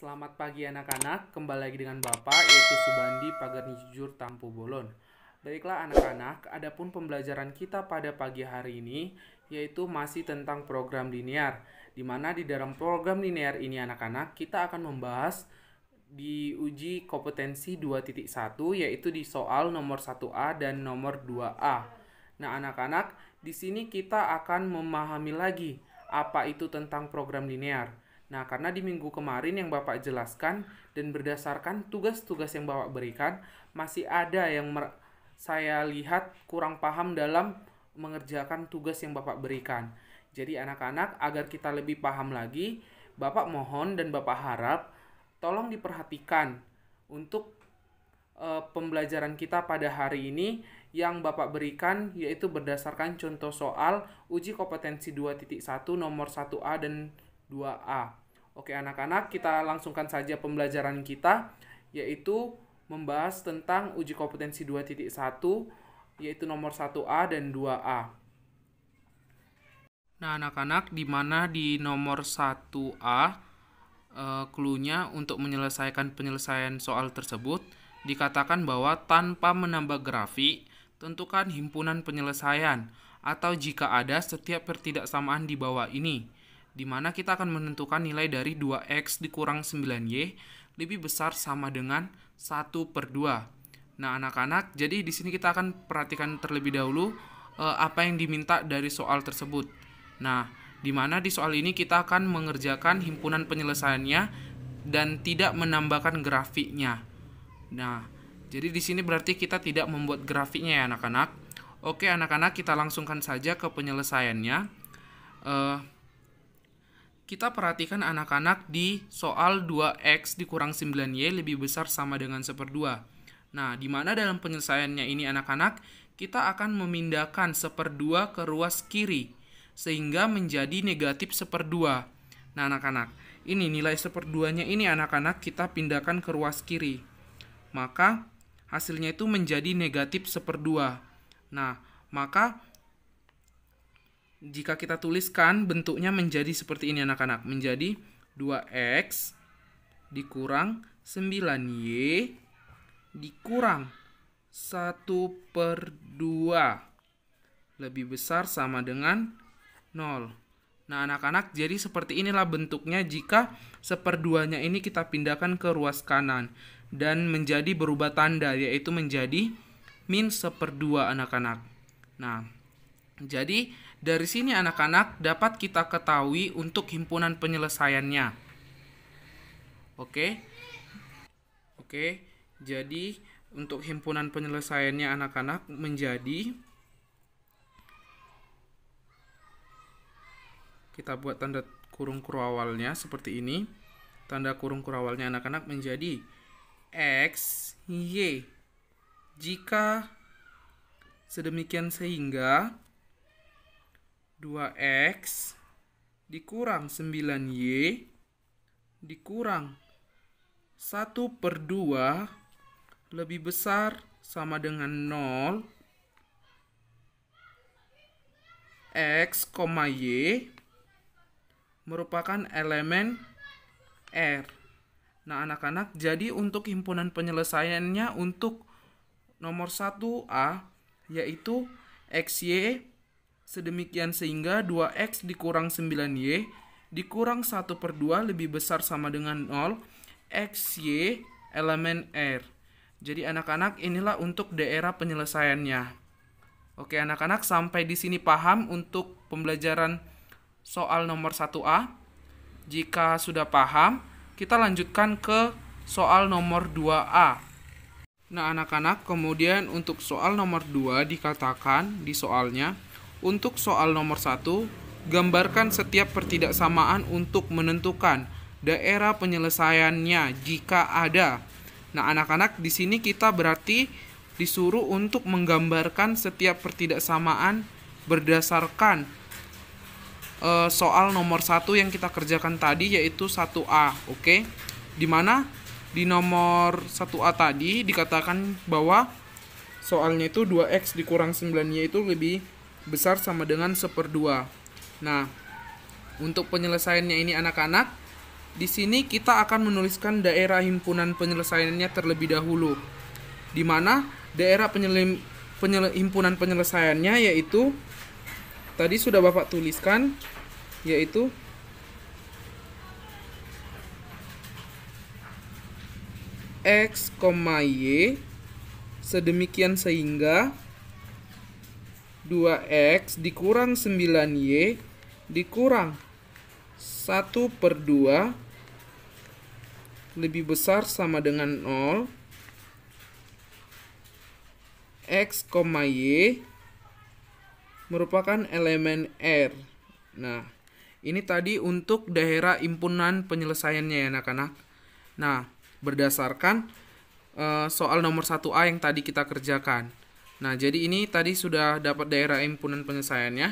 Selamat pagi anak-anak, kembali lagi dengan Bapak yaitu Subandi Pagarni Jujur Tampu Bolon. Baiklah anak-anak, adapun pembelajaran kita pada pagi hari ini yaitu masih tentang program linear. Di mana di dalam program linear ini anak-anak kita akan membahas di uji kompetensi 2.1 yaitu di soal nomor 1A dan nomor 2A. Nah, anak-anak, di sini kita akan memahami lagi apa itu tentang program linear. Nah, karena di minggu kemarin yang Bapak jelaskan dan berdasarkan tugas-tugas yang Bapak berikan, masih ada yang saya lihat kurang paham dalam mengerjakan tugas yang Bapak berikan. Jadi anak-anak, agar kita lebih paham lagi, Bapak mohon dan Bapak harap tolong diperhatikan untuk pembelajaran kita pada hari ini yang Bapak berikan yaitu berdasarkan contoh soal uji kompetensi 2.1 nomor 1A dan 2A. Oke anak-anak, kita langsungkan saja pembelajaran kita yaitu membahas tentang uji kompetensi 2.1 yaitu nomor 1A dan 2A. Nah anak-anak, di mana di nomor 1A cluenya untuk menyelesaikan penyelesaian soal tersebut dikatakan bahwa tanpa menambah grafik tentukan himpunan penyelesaian atau jika ada setiap pertidaksamaan di bawah ini, di mana kita akan menentukan nilai dari 2x dikurang 9y lebih besar sama dengan 1/2. Nah anak-anak, jadi di sini kita akan perhatikan terlebih dahulu apa yang diminta dari soal tersebut. Nah, di mana di soal ini kita akan mengerjakan himpunan penyelesaiannya dan tidak menambahkan grafiknya. Nah, jadi di sini berarti kita tidak membuat grafiknya ya anak-anak. Oke anak-anak, kita langsungkan saja ke penyelesaiannya. Kita perhatikan anak-anak di soal 2x dikurang 9y lebih besar sama dengan 1/2. Nah, di mana dalam penyelesaiannya ini anak-anak, kita akan memindahkan 1/2 ke ruas kiri, sehingga menjadi negatif 1/2. Nah, anak-anak, ini nilai 1/2-nya ini anak-anak kita pindahkan ke ruas kiri. Maka, hasilnya itu menjadi negatif 1/2. Nah, maka jika kita tuliskan bentuknya menjadi seperti ini anak-anak. Menjadi 2x dikurang 9y dikurang 1/2 lebih besar sama dengan 0. Nah anak-anak, jadi seperti inilah bentuknya jika 1/2-nya ini kita pindahkan ke ruas kanan dan menjadi berubah tanda, yaitu menjadi min 1/2 anak-anak. Nah, jadi dari sini anak-anak dapat kita ketahui untuk himpunan penyelesaiannya. Oke. Jadi untuk himpunan penyelesaiannya anak-anak menjadi, kita buat tanda kurung kurawalnya seperti ini. Tanda kurung kurawalnya anak-anak menjadi x, y. Jika sedemikian sehingga 2x dikurang 9y dikurang 1/2 lebih besar sama dengan 0. X, y merupakan elemen R. Nah anak-anak, jadi untuk himpunan penyelesaiannya untuk nomor 1A yaitu xy sedemikian sehingga 2x dikurang 9y dikurang 1/2 lebih besar sama dengan 0, xy elemen R. Jadi anak-anak, inilah untuk daerah penyelesaiannya. Oke anak-anak, sampai di sini paham untuk pembelajaran soal nomor 1A? Jika sudah paham, kita lanjutkan ke soal nomor 2A. Nah anak-anak, kemudian untuk soal nomor 2 dikatakan di soalnya, untuk soal nomor 1, gambarkan setiap pertidaksamaan untuk menentukan daerah penyelesaiannya jika ada. Nah, anak-anak, di sini kita berarti disuruh untuk menggambarkan setiap pertidaksamaan berdasarkan soal nomor 1 yang kita kerjakan tadi yaitu 1A, oke? Di mana di nomor 1A tadi dikatakan bahwa soalnya itu 2x dikurang 9y itu lebih besar sama dengan 1/2. Nah, untuk penyelesaiannya ini anak-anak, di sini kita akan menuliskan daerah himpunan penyelesaiannya terlebih dahulu. Di mana daerah himpunan penyelesaiannya yaitu tadi sudah Bapak tuliskan, yaitu X, Y sedemikian sehingga 2X dikurang 9Y dikurang 1/2 lebih besar sama dengan 0. X, Y merupakan elemen R. Nah, ini tadi untuk daerah himpunan penyelesaiannya ya anak-anak. Nah, berdasarkan soal nomor 1A yang tadi kita kerjakan. Nah, jadi ini tadi sudah dapat daerah himpunan penyelesaiannya.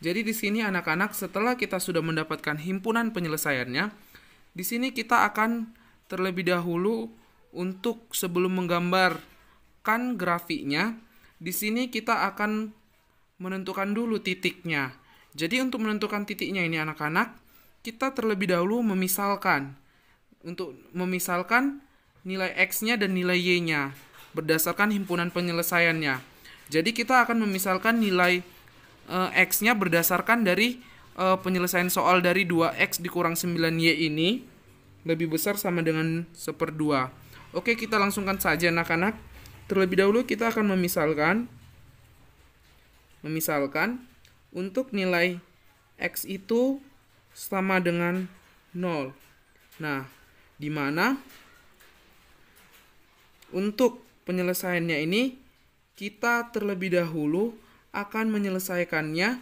Jadi di sini anak-anak setelah kita sudah mendapatkan himpunan penyelesaiannya, di sini kita akan terlebih dahulu untuk sebelum menggambarkan grafiknya, di sini kita akan menentukan dulu titiknya. Jadi untuk menentukan titiknya ini anak-anak, kita terlebih dahulu memisalkan. Untuk memisalkan nilai X-nya dan nilai Y-nya berdasarkan himpunan penyelesaiannya. Jadi kita akan memisalkan nilai X-nya berdasarkan dari penyelesaian soal dari 2X dikurang 9Y ini lebih besar sama dengan 1/2. Oke, kita langsungkan saja anak-anak. Terlebih dahulu kita akan memisalkan untuk nilai X itu sama dengan 0. Nah, di mana untuk penyelesaiannya ini kita terlebih dahulu akan menyelesaikannya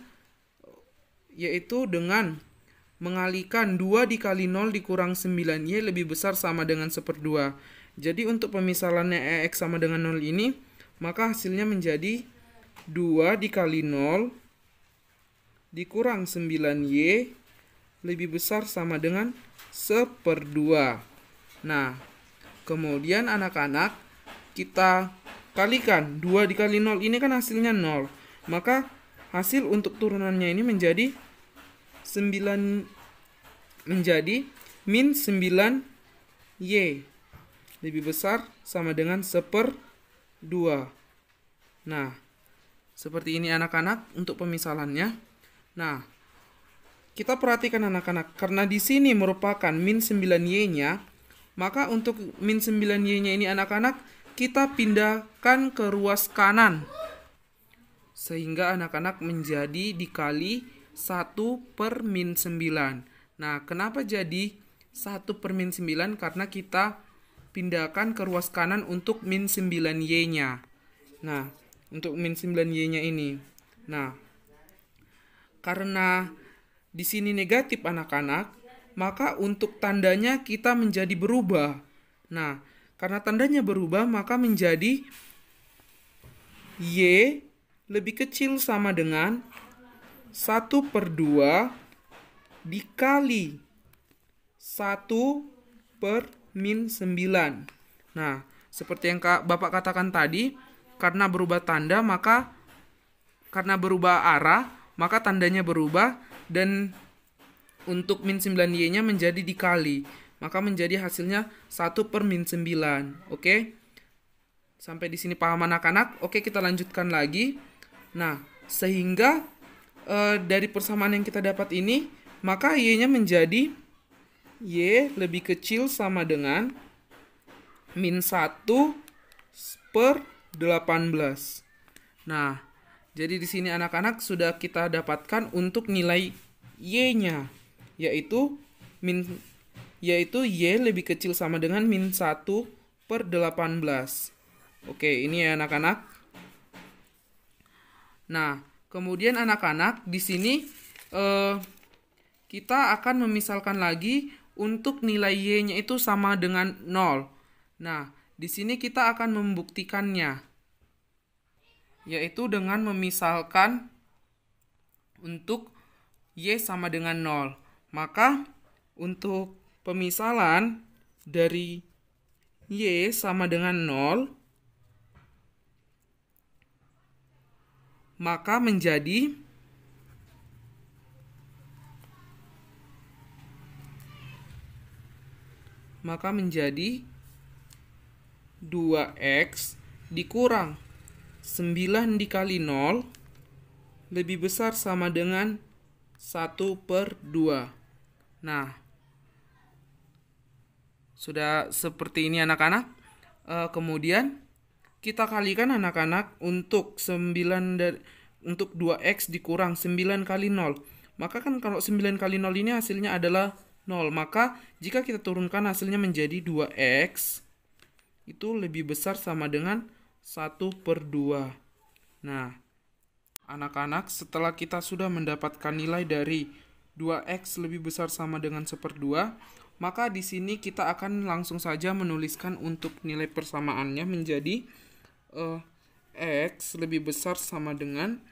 yaitu dengan mengalihkan 2 dikali 0 dikurang 9Y lebih besar sama dengan 1/2. Jadi untuk pemisalannya X sama dengan 0 ini, maka hasilnya menjadi 2 dikali 0 dikurang 9Y lebih besar sama dengan 1/2. Nah, kemudian anak-anak kita kalikan 2 dikali 0 ini kan hasilnya 0. Maka hasil untuk turunannya ini menjadi min 9Y lebih besar sama dengan 1/2. Nah, seperti ini anak-anak untuk pemisalannya. Nah, kita perhatikan anak-anak, karena di sini merupakan min 9Y-nya, maka untuk min 9Y-nya ini anak-anak kita pindahkan ke ruas kanan. Sehingga anak-anak menjadi dikali 1/min 9. Nah, kenapa jadi 1/min 9? Karena kita pindahkan ke ruas kanan untuk min 9Y-nya. Nah, untuk min 9Y-nya ini. Nah, karena di sini negatif anak-anak, maka untuk tandanya kita menjadi berubah. Nah, karena tandanya berubah, maka menjadi Y lebih kecil sama dengan 1/2 dikali 1/min 9. Nah, seperti yang Bapak katakan tadi, karena berubah tanda, maka karena berubah arah, maka tandanya berubah. Dan untuk min 9Y-nya menjadi dikali, maka menjadi hasilnya 1/min 9. Oke? Sampai di sini paham anak-anak? Oke, kita lanjutkan lagi. Nah, sehingga dari persamaan yang kita dapat ini, maka Y-nya menjadi Y lebih kecil sama dengan min 1/18. Nah, jadi di sini anak-anak sudah kita dapatkan untuk nilai Y-nya, yaitu Y lebih kecil sama dengan min 1/18. Oke, ini ya anak-anak. Nah, kemudian anak-anak di sini kita akan memisalkan lagi untuk nilai Y-nya itu sama dengan 0. Nah, di sini kita akan membuktikannya, yaitu dengan memisalkan untuk Y sama dengan 0. Maka untuk pemisalan dari Y sama dengan 0, maka menjadi maka menjadi 2x dikurang 9 dikali 0 lebih besar sama dengan 1/2. Nah, sudah seperti ini anak-anak. Kemudian kita kalikan anak-anak untuk 2x dikurang 9 kali 0. Maka kan kalau 9 kali 0 ini hasilnya adalah 0. Maka jika kita turunkan hasilnya menjadi 2x, itu lebih besar sama dengan 1/2. Nah, anak-anak, setelah kita sudah mendapatkan nilai dari 2x lebih besar sama dengan 1/2, maka di sini kita akan langsung saja menuliskan untuk nilai persamaannya menjadi x lebih besar sama dengan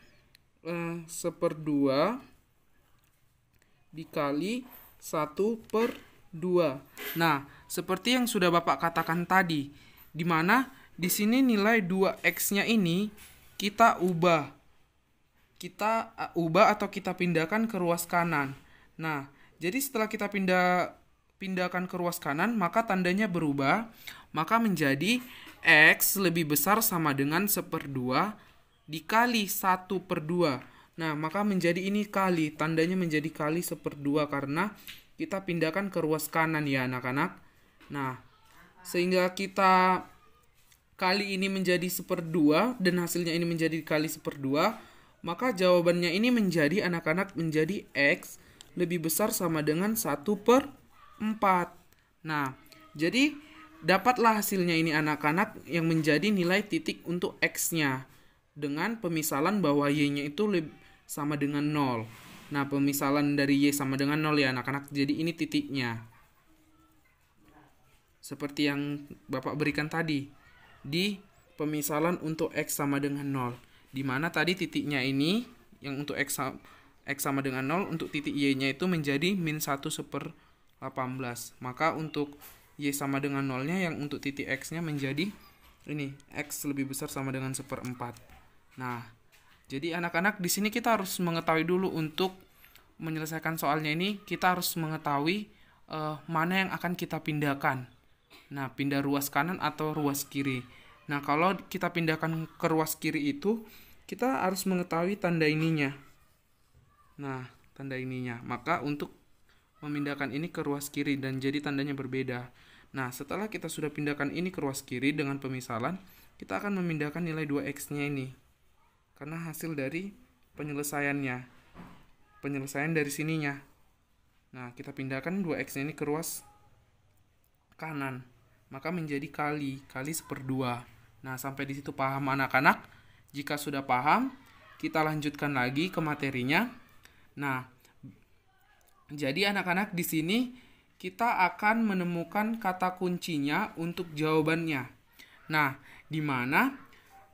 1/2 dikali 1/2. Nah, seperti yang sudah Bapak katakan tadi, di mana di sini nilai 2x-nya ini kita ubah. Kita ubah atau kita pindahkan ke ruas kanan. Nah, jadi setelah kita pindahkan ke ruas kanan, maka tandanya berubah, maka menjadi x lebih besar sama dengan 1/2 dikali 1/2. Nah, maka menjadi ini kali, tandanya menjadi kali 1/2 karena kita pindahkan ke ruas kanan ya anak-anak. Nah, sehingga kita kali ini menjadi 1/2 dan hasilnya ini menjadi kali 1/2, maka jawabannya ini menjadi anak-anak menjadi x lebih besar sama dengan 1/4. Nah, jadi dapatlah hasilnya ini anak-anak yang menjadi nilai titik untuk x-nya dengan pemisalan bahwa y-nya itu sama dengan 0. Nah, pemisalan dari y sama dengan 0 ya anak-anak. Jadi ini titiknya. Seperti yang Bapak berikan tadi di pemisalan untuk x sama dengan 0. Di mana tadi titiknya ini yang untuk x sama dengan 0, untuk titik y-nya itu menjadi -1/18. Maka untuk y sama dengan 0-nya yang untuk titik x-nya menjadi ini, x lebih besar sama dengan 1/4. Nah, jadi anak-anak di sini kita harus mengetahui dulu untuk menyelesaikan soalnya ini, kita harus mengetahui mana yang akan kita pindahkan. Nah, pindah ruas kanan atau ruas kiri. Nah, kalau kita pindahkan ke ruas kiri itu, kita harus mengetahui tanda ininya. Nah, tanda ininya. Maka untuk memindahkan ini ke ruas kiri dan jadi tandanya berbeda. Nah, setelah kita sudah pindahkan ini ke ruas kiri dengan pemisalan, kita akan memindahkan nilai 2x-nya ini. Karena hasil dari penyelesaiannya. Penyelesaian dari sininya. Nah, kita pindahkan 2x-nya ini ke ruas kanan. Maka menjadi kali 1/2. Nah, sampai di situ paham anak-anak? Jika sudah paham, kita lanjutkan lagi ke materinya. Nah, jadi anak-anak di sini kita akan menemukan kata kuncinya untuk jawabannya. Nah, di mana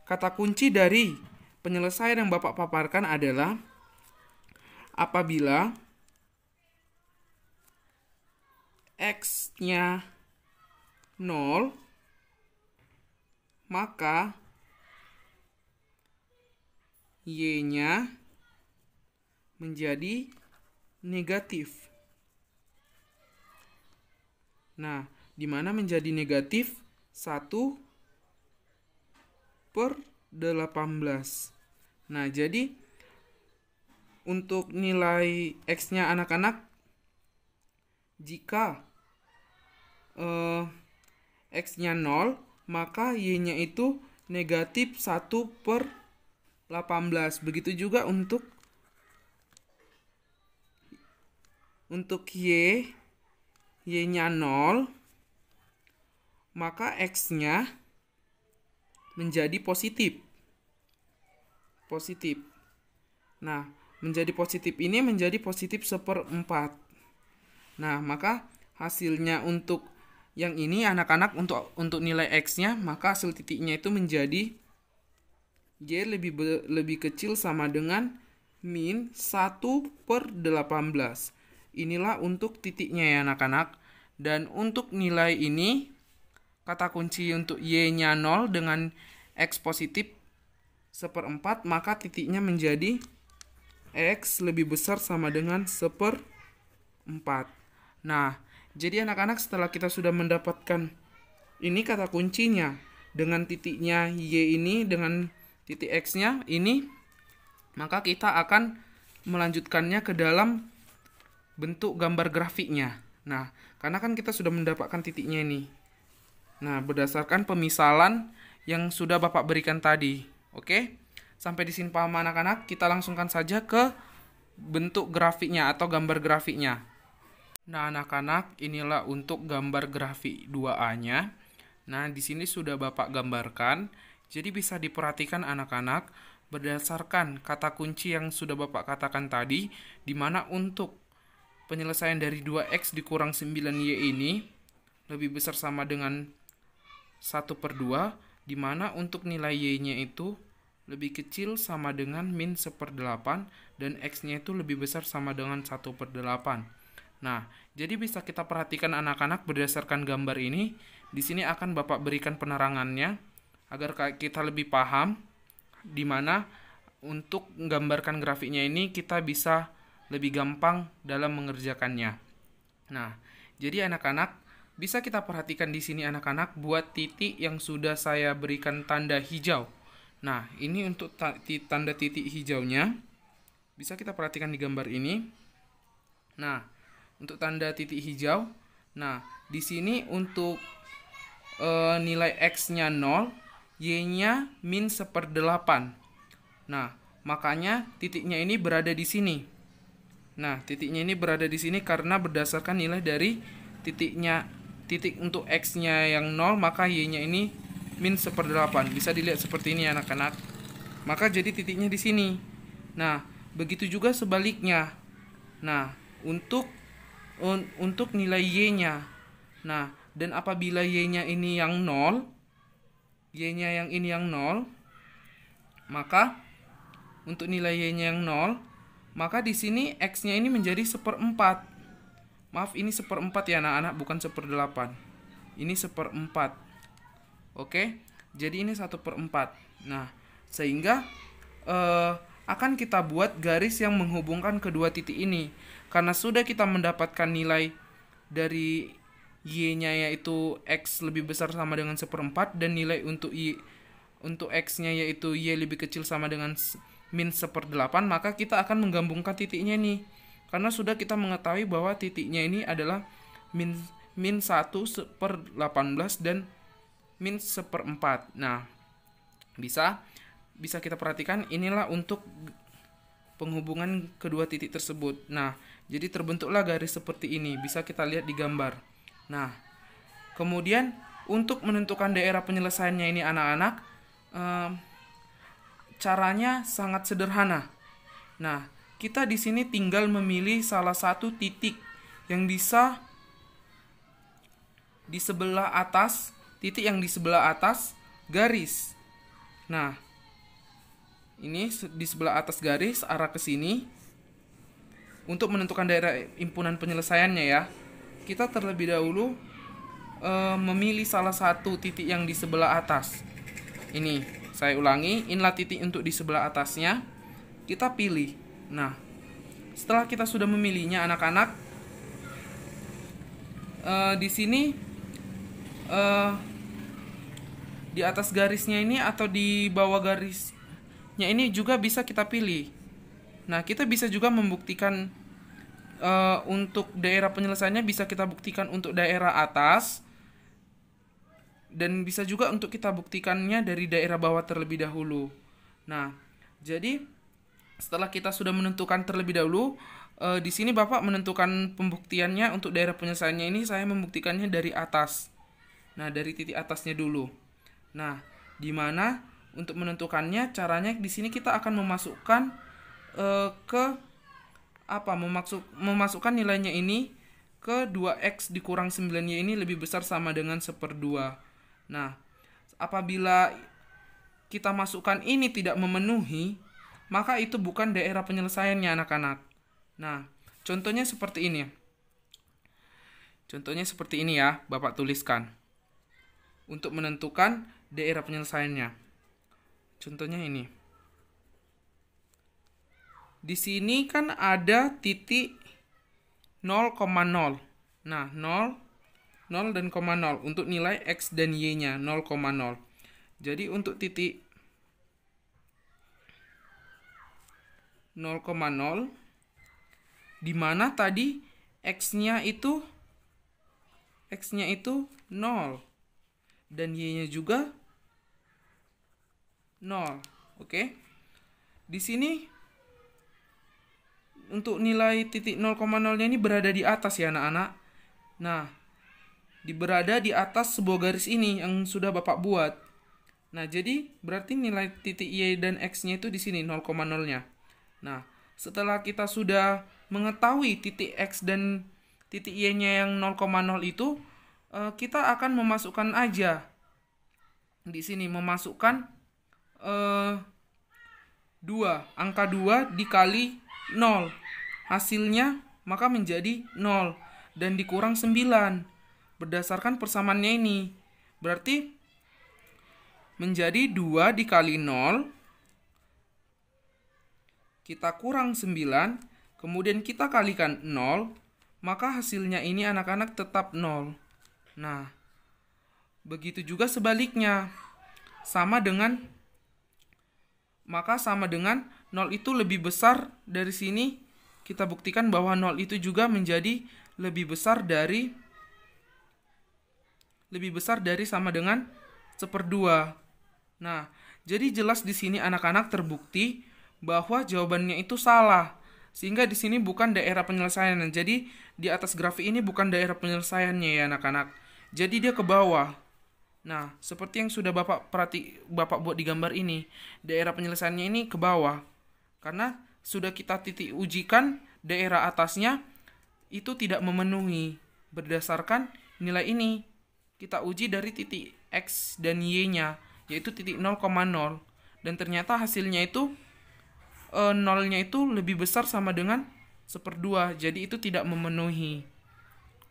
kata kunci dari penyelesaian yang Bapak paparkan adalah apabila x-nya 0, maka y-nya menjadi negatif. Nah, di mana menjadi negatif 1/18. Nah, jadi untuk nilai x-nya anak-anak, jika x-nya 0, maka y-nya itu negatif 1/18. Begitu juga untuk y-nya 0, maka x-nya menjadi positif. Nah, menjadi positif ini menjadi positif 1/4. Nah, maka hasilnya untuk yang ini anak-anak untuk nilai x-nya, maka hasil titiknya itu menjadi y lebih kecil sama dengan min 1/18. Inilah untuk titiknya ya anak-anak. Dan untuk nilai ini, kata kunci untuk y-nya 0 dengan x positif 1/4, maka titiknya menjadi x lebih besar sama dengan 1/4. Nah, Jadi anak-anak, setelah kita sudah mendapatkan ini kata kuncinya dengan titiknya Y ini dengan titik X-nya ini, maka kita akan melanjutkannya ke dalam bentuk gambar grafiknya. Nah, karena kan kita sudah mendapatkan titiknya ini. Nah, berdasarkan pemisalan yang sudah Bapak berikan tadi. Oke? Sampai di sini paham anak-anak? Kita langsungkan saja ke bentuk grafiknya atau gambar grafiknya. Nah, anak-anak, inilah untuk gambar grafik 2A-nya. Nah, di sini sudah Bapak gambarkan. Jadi bisa diperhatikan anak-anak berdasarkan kata kunci yang sudah Bapak katakan tadi, di mana untuk penyelesaian dari 2X dikurang 9Y ini lebih besar sama dengan 1/2, di mana untuk nilai Y-nya itu lebih kecil sama dengan min 1/8 dan X-nya itu lebih besar sama dengan 1/8. Nah, jadi bisa kita perhatikan anak-anak berdasarkan gambar ini. Di sini akan Bapak berikan penerangannya agar kita lebih paham, di mana untuk menggambarkan grafiknya ini kita bisa lebih gampang dalam mengerjakannya. Nah, jadi anak-anak bisa kita perhatikan di sini anak-anak buat titik yang sudah saya berikan tanda hijau. Nah, ini untuk tanda titik hijaunya. Bisa kita perhatikan di gambar ini. Nah, untuk tanda titik hijau. Nah, di sini untuk nilai X-nya 0, Y-nya min 1/8. Nah, makanya titiknya ini berada di sini. Nah, titiknya ini berada di sini karena berdasarkan nilai dari titik untuk X-nya yang 0, maka Y-nya ini min 1/8. Bisa dilihat seperti ini anak-anak. Maka jadi titiknya di sini. Nah, begitu juga sebaliknya. Nah, untuk nilai Y-nya. Nah, dan apabila Y-nya ini yang 0, Y-nya yang ini yang 0, maka untuk nilai Y-nya yang 0, maka di sini X-nya ini menjadi 1/4. Maaf, ini 1/4 ya anak-anak, bukan 1/8. Ini 1/4. Oke, jadi ini 1/4. Nah, sehingga akan kita buat garis yang menghubungkan kedua titik ini. Karena sudah kita mendapatkan nilai dari Y-nya yaitu X lebih besar sama dengan 1/4 dan nilai untuk X-nya yaitu Y lebih kecil sama dengan min 1/8, maka kita akan menggabungkan titiknya nih. Karena sudah kita mengetahui bahwa titiknya ini adalah min 1/18 dan min 1/4. Nah, bisa kita perhatikan inilah untuk penghubungan kedua titik tersebut. Nah, jadi terbentuklah garis seperti ini. Bisa kita lihat di gambar. Nah, kemudian untuk menentukan daerah penyelesaiannya ini anak-anak, caranya sangat sederhana. Nah, kita di sini tinggal memilih salah satu titik yang bisa di sebelah atas, titik yang di sebelah atas garis. Nah, ini di sebelah atas garis arah ke sini. Untuk menentukan daerah himpunan penyelesaiannya ya, kita terlebih dahulu memilih salah satu titik yang di sebelah atas. Ini, saya ulangi, inilah titik untuk di sebelah atasnya. Kita pilih. Nah, setelah kita sudah memilihnya anak-anak, di sini di atas garisnya ini atau di bawah garisnya ini juga bisa kita pilih. Nah, kita bisa juga membuktikan untuk daerah penyelesaiannya, bisa kita buktikan untuk daerah atas, dan bisa juga untuk kita buktikannya dari daerah bawah terlebih dahulu. Nah, jadi setelah kita sudah menentukan terlebih dahulu, di sini Bapak menentukan pembuktiannya untuk daerah penyelesaiannya ini, saya membuktikannya dari atas. Nah, dari titik atasnya dulu. Nah, di mana untuk menentukannya caranya di sini kita akan memasukkan memasukkan nilainya ini ke 2X dikurang 9Y ini lebih besar sama dengan 1/2. Nah, apabila kita masukkan ini tidak memenuhi, maka itu bukan daerah penyelesaiannya anak-anak. Nah, contohnya seperti ini. Contohnya seperti ini ya, Bapak tuliskan. Untuk menentukan daerah penyelesaiannya. Contohnya ini. Di sini kan ada titik 0,0. Nah, 0, 0 dan koma 0 untuk nilai X dan Y-nya 0,0. Jadi untuk titik 0,0 di mana tadi X-nya itu 0 dan Y-nya juga 0. Oke. Di sini untuk nilai titik 0,0-nya ini berada di atas ya anak-anak. Nah, berada di atas sebuah garis ini yang sudah Bapak buat. Nah, jadi berarti nilai titik Y dan X-nya itu di sini 0,0-nya. Nah, setelah kita sudah mengetahui titik X dan titik Y-nya yang 0,0 itu, kita akan memasukkan aja di sini, memasukkan 2, angka 2 dikali 0. Hasilnya maka menjadi 0 dan dikurang 9. Berdasarkan persamaannya ini, berarti menjadi 2 dikali 0, kita kurang 9, kemudian kita kalikan 0, maka hasilnya ini anak-anak tetap 0. Nah, begitu juga sebaliknya. Sama dengan 0 itu lebih besar dari sini. Kita buktikan bahwa 0 itu juga menjadi lebih besar dari sama dengan 1/2. Nah, jadi jelas di sini anak-anak terbukti bahwa jawabannya itu salah. Sehingga di sini bukan daerah penyelesaian. Jadi di atas grafik ini bukan daerah penyelesaiannya ya anak-anak. Jadi dia ke bawah. Nah, seperti yang sudah Bapak buat di gambar ini, daerah penyelesaiannya ini ke bawah. Karena sudah kita titik ujikan daerah atasnya itu tidak memenuhi berdasarkan nilai ini. Kita uji dari titik X dan Y-nya, yaitu titik 0,0. Dan ternyata hasilnya itu 0-nya itu lebih besar sama dengan 1/2. Jadi itu tidak memenuhi.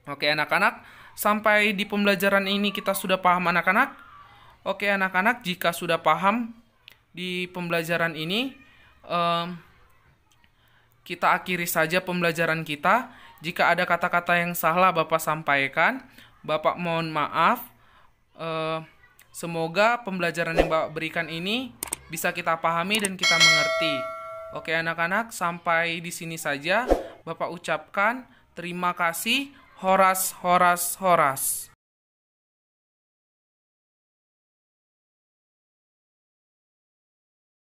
Oke anak-anak, sampai di pembelajaran ini kita sudah paham anak-anak? Oke anak-anak, jika sudah paham di pembelajaran ini, kita akhiri saja pembelajaran kita. Jika ada kata-kata yang salah Bapak sampaikan, Bapak mohon maaf. Semoga pembelajaran yang Bapak berikan ini bisa kita pahami dan kita mengerti. Oke anak-anak, sampai di sini saja. Bapak ucapkan terima kasih. Horas, horas, horas.